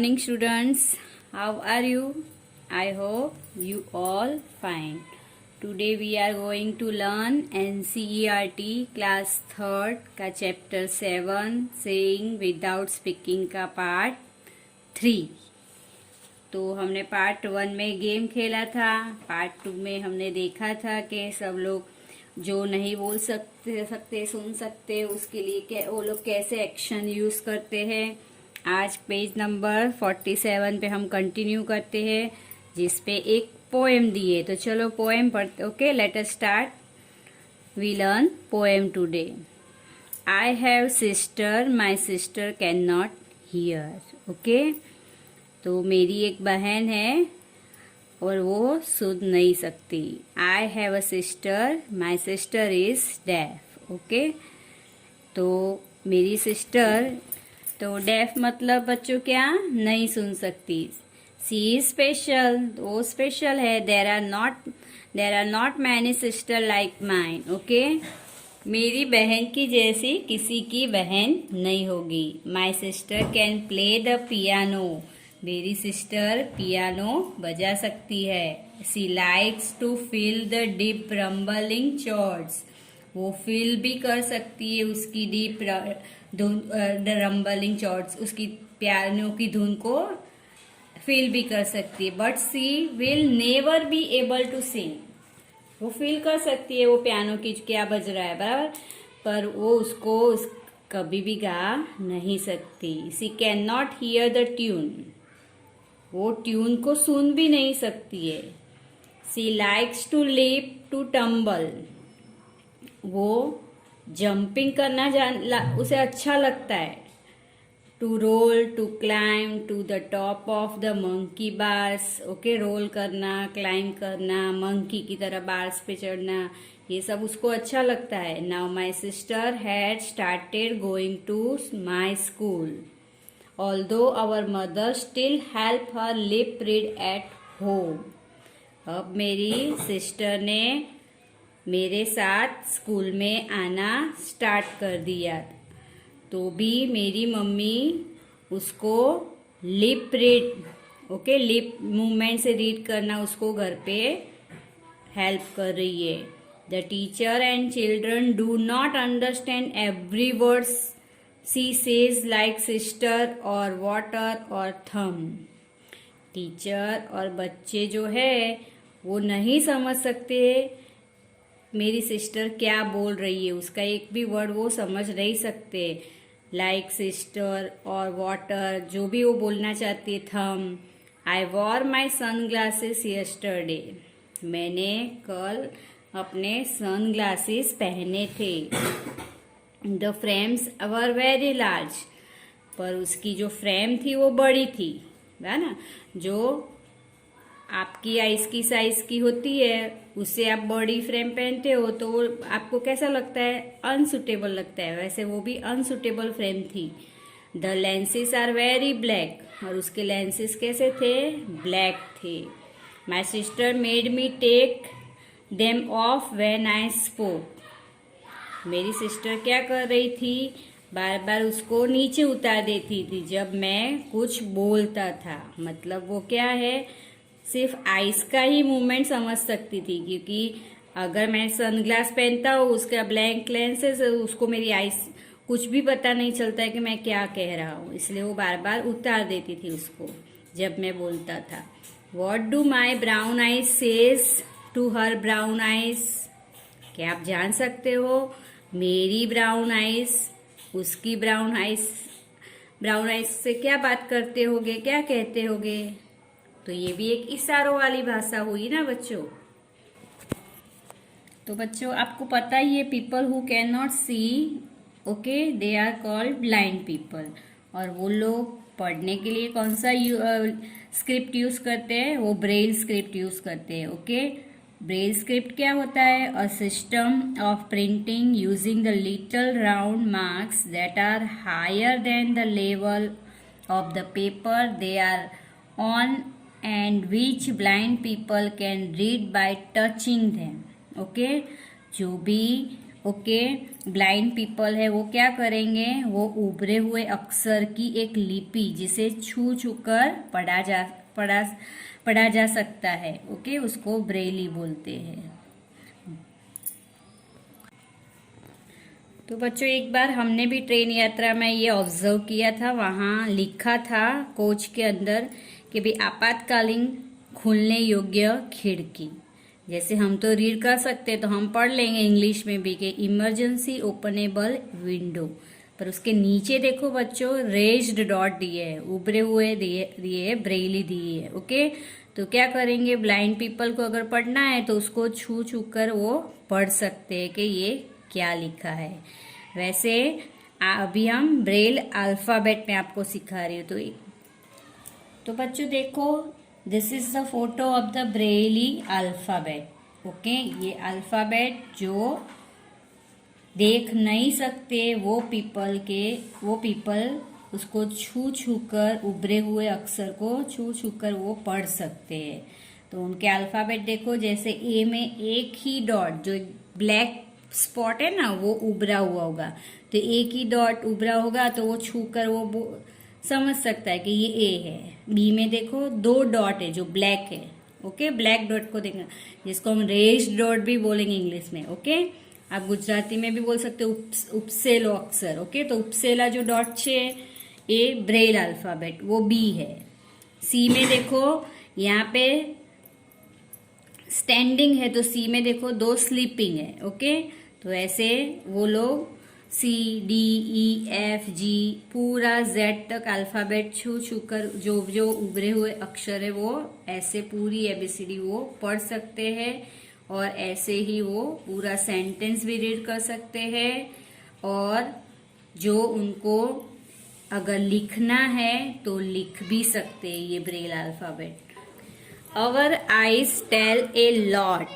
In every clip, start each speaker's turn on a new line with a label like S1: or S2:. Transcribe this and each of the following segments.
S1: morning, students. How are you? I hope you all fine. Today we are going to learn NCERT class 3rd का chapter 7 saying without speaking का part 3. तो हमने part 1 में game खेला था. Part 2 में हमने देखा था कि सब लोग जो नहीं बोल सकते सुन सकते उसके लिए वो लोग कैसे एक्शन यूज करते हैं. आज पेज नंबर 47 पे हम कंटिन्यू करते हैं जिसपे एक पोएम दिए. तो चलो पोएम पढ़ते. Okay, let us start. We learn poem today. I have sister, my sister can not hear. Okay, तो मेरी एक बहन है और वो सुन नहीं सकती. I have a sister, my sister is deaf. Okay, तो मेरी सिस्टर, तो डेफ मतलब बच्चों क्या, नहीं सुन सकती. सी इज स्पेशल, वो स्पेशल है. There are not many sister like mine. Okay, मेरी बहन की जैसी किसी की बहन नहीं होगी. My sister can play the piano. मेरी सिस्टर पियानो बजा सकती है. She likes to feel the deep rumbling chords. वो फील भी कर सकती है उसकी डीप रंबलिंग चॉर्ड्स, उसकी पियानो की धुन को फील भी कर सकती है. But she will never be able to sing. वो फील कर सकती है वो पियानो की क्या बज रहा है बराबर, पर वो उसको कभी भी गा नहीं सकती. She can not hear the tune. वो ट्यून को सुन भी नहीं सकती है. She likes to leap to tumble. वो जंपिंग करना उसे अच्छा लगता है. To roll, to climb to the top of the monkey bars. Okay, roll करना, क्लाइम करना, मंकी की तरह बार्स पे चढ़ना, ये सब उसको अच्छा लगता है. Now my sister had started going to my school. Although our mother still help her lip read at home. अब मेरी सिस्टर ने मेरे साथ स्कूल में आना स्टार्ट कर दिया, तो भी मेरी मम्मी उसको lip read, okay, lip movement से रीड करना उसको घर पे हेल्प कर रही है. The teacher and children do not understand every words she says like sister और वाटर और थम. टीचर और बच्चे जो है वो नहीं समझ सकते मेरी सिस्टर क्या बोल रही है. उसका एक भी वर्ड वो समझ नहीं सकते. लाइक सिस्टर और वाटर, जो भी वो बोलना चाहती है. थम. आई वॉर माई सन ग्लासेस यस्टरडे. मैंने कल अपने सन ग्लासेस पहने थे. The frames were very large. पर उसकी जो फ्रेम थी वो बड़ी थी, है ना. जो आपकी आइस की साइज की होती है उससे आप बड़ी फ्रेम पहनते हो तो वो आपको कैसा लगता है, अनसुटेबल लगता है. वैसे वो भी अनसुटेबल फ्रेम थी. The lenses are very black. और उसके लेंसेस कैसे थे, ब्लैक थे. My sister made me take them off when I spoke. मेरी सिस्टर क्या कर रही थी, बार बार उसको नीचे उतार देती थी जब मैं कुछ बोलता था. मतलब वो क्या है, सिर्फ आइस का ही मूवमेंट समझ सकती थी, क्योंकि अगर मैं सनग्लास पहनता हूँ उसका ब्लैंक लेंसेज, उसको मेरी आइस कुछ भी पता नहीं चलता है कि मैं क्या कह रहा हूँ. इसलिए वो बार बार उतार देती थी उसको जब मैं बोलता था. What do my brown eyes says to her brown eyes. क्या आप जान सकते हो मेरी ब्राउन आइज उसकी ब्राउन आइज से क्या बात करते होगे, क्या कहते होगे. तो ये भी एक इशारों वाली भाषा हुई ना बच्चों. तो बच्चों आपको पता ही है, people who can not see, okay, they are called blind people. और वो लोग पढ़ने के लिए कौन सा स्क्रिप्ट यूज करते हैं, वो ब्रेल स्क्रिप्ट यूज करते हैं. ओके, ब्रेल स्क्रिप्ट क्या होता है, a system of printing using the little round marks that are higher than the level of the paper they are on and which blind people can read by touching them. Okay, जो भी okay, blind people है वो क्या करेंगे, वो उभरे हुए अक्षर की एक लिपि जिसे छू छू कर पढ़ा जा सकता है, ओके, उसको ब्रेली बोलते हैं। तो बच्चों एक बार हमने भी ट्रेन यात्रा में ये ऑब्जर्व किया था, वहाँ लिखा था कोच के अंदर कि भाई आपातकालीन खुलने योग्य खिड़की। जैसे हम तो रीड कर सकते हैं तो हम पढ़ लेंगे इंग्लिश में भी कि इमरजेंसी ओपनेबल विंडो, पर उसके नीचे देखो बच्चों रेज्ड डॉट दिए है, उभरे हुए दिए ब्रेली दिए है, ओके। तो क्या करेंगे, ब्लाइंड पीपल को अगर पढ़ना है तो उसको छू छू कर वो पढ़ सकते हैं कि ये क्या लिखा है। वैसे अभी हम ब्रेल अल्फाबेट में आपको सिखा रही हूँ। तो बच्चों देखो, this is the photo of the Braille alphabet, okay. ये अल्फाबेट जो देख नहीं सकते वो पीपल उसको छू छू कर, उभरे हुए अक्षर को छू छू कर वो पढ़ सकते हैं। तो उनके अल्फाबेट देखो, जैसे ए में एक ही डॉट, जो ब्लैक स्पॉट है ना, वो उभरा हुआ होगा, तो एक ही डॉट उभरा होगा तो वो छू कर वो समझ सकता है कि ये ए है। बी में देखो दो डॉट है जो ब्लैक है, ओके, ब्लैक डॉट को देखना, जिसको हम रेस्ड डॉट भी बोलेंगे इंग्लिश में, ओके। आप गुजराती में भी बोल सकते हो उपसेलो अक्षर, ओके। तो उपसेला जो डॉट છે એ ब्रेल अल्फाबेट, वो बी है। सी में देखो यहाँ पे स्टैंडिंग है तो सी में देखो दो स्लीपिंग है, ओके। तो ऐसे वो लोग C D E F G पूरा जेड तक अल्फाबेट छू छू कर जो जो उभरे हुए अक्षर है वो ऐसे पूरी एबीसीडी वो पढ़ सकते हैं, और ऐसे ही वो पूरा सेंटेंस भी रीड कर सकते हैं, और जो उनको अगर लिखना है तो लिख भी सकते हैं ये Braille alphabet. Our eyes tell a lot,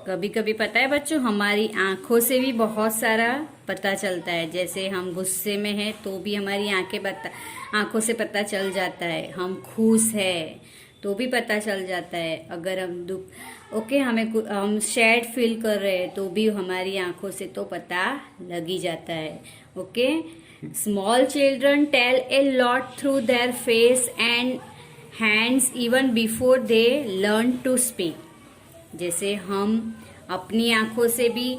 S1: कभी कभी पता है बच्चों हमारी आंखों से भी बहुत सारा पता चलता है। जैसे हम गुस्से में हैं तो भी हमारी आंखों से पता चल जाता है, हम खुश है तो भी पता चल जाता है, अगर हम ओके हम सैड फील कर रहे हैं तो भी हमारी आंखों से तो पता लग ही जाता है, okay. Small children tell a lot through their face and hands even before they learn to speak. जैसे हम अपनी आंखों से भी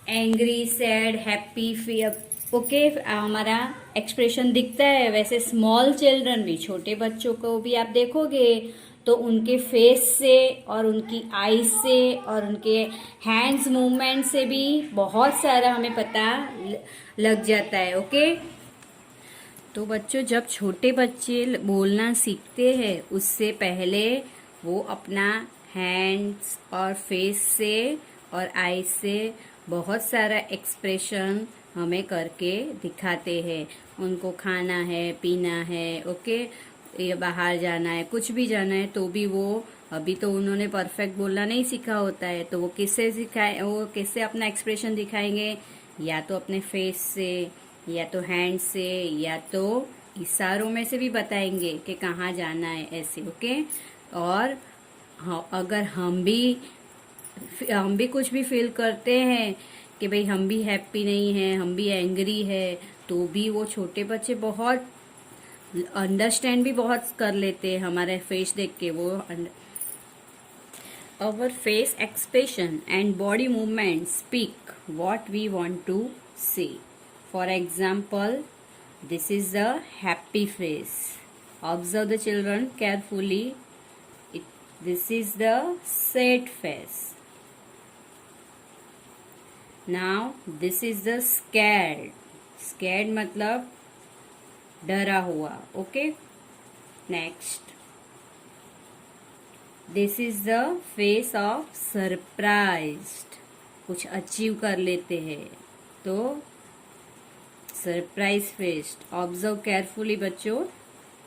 S1: angry, sad, happy, fear, okay, हमारा एक्सप्रेशन दिखता है, वैसे स्मॉल चिल्ड्रन भी, छोटे बच्चों को भी आप देखोगे तो उनके फेस से और उनकी आईज से और उनके हैंड्स मूवमेंट से भी बहुत सारा हमें पता लग जाता है, ओके। तो बच्चों जब छोटे बच्चे बोलना सीखते हैं उससे पहले वो अपना हैंड्स और फेस से और आईज से बहुत सारा एक्सप्रेशन हमें करके दिखाते हैं। उनको खाना है, पीना है, ओके, ये बाहर जाना है, कुछ भी जाना है तो भी वो, अभी तो उन्होंने परफेक्ट बोलना नहीं सीखा होता है तो वो किससे अपना एक्सप्रेशन दिखाएंगे, या तो अपने फेस से, या तो हैंड से, या तो इशारों में से भी बताएंगे कि कहाँ जाना है, ऐसे, ओके। और अगर हम भी कुछ भी फील करते हैं कि भाई हम भी हैप्पी नहीं हैं, हम भी एंग्री है, तो भी वो छोटे बच्चे बहुत अंडरस्टैंड भी बहुत कर लेते हैं हमारे फेस देख के। वो our face expression and body movement speak what we want to say. For example, this is the happy face, observe the children carefully, this is the sad face. Now this is the scared मतलब डरा हुआ, okay. Next, this is the face of surprised, कुछ achieve कर लेते हैं तो surprise face. Observe carefully बच्चों,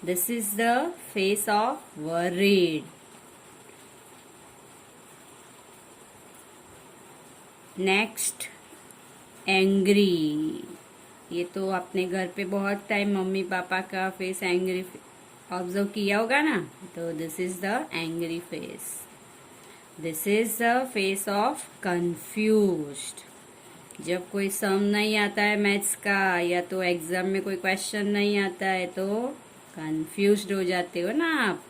S1: this is the face of worried. Next, angry, ये तो अपने घर पे बहुत टाइम मम्मी पापा का फेस एंग्री ऑब्जर्व किया होगा ना, तो this is the angry face. This is the face of confused. जब कोई सम नहीं आता है मैथ्स का या तो एग्जाम में कोई क्वेश्चन नहीं आता है तो कंफ्यूज्ड हो जाते हो ना आप।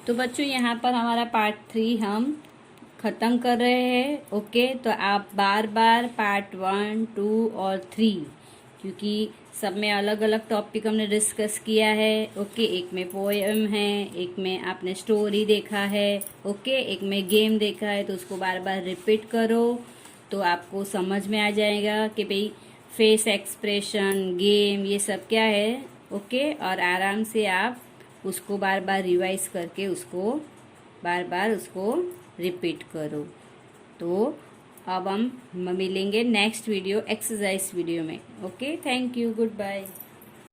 S1: तो बच्चों यहाँ पर हमारा पार्ट 3 हम खत्म कर रहे हैं। ओके, तो आप बार बार पार्ट 1, 2 और 3, क्योंकि सब में अलग अलग टॉपिक हमने डिस्कस किया है। ओके, एक में पोएम है, एक में आपने स्टोरी देखा है, ओके, एक में गेम देखा है, तो उसको बार बार रिपीट करो तो आपको समझ में आ जाएगा कि भाई फेस एक्सप्रेशन, गेम, ये सब क्या है। ओके, और आराम से आप उसको बार बार रिवाइज करके उसको बार बार उसको रिपीट करो। तो अब हम मिलेंगे नेक्स्ट वीडियो एक्सरसाइज वीडियो में। Okay, thank you, good bye.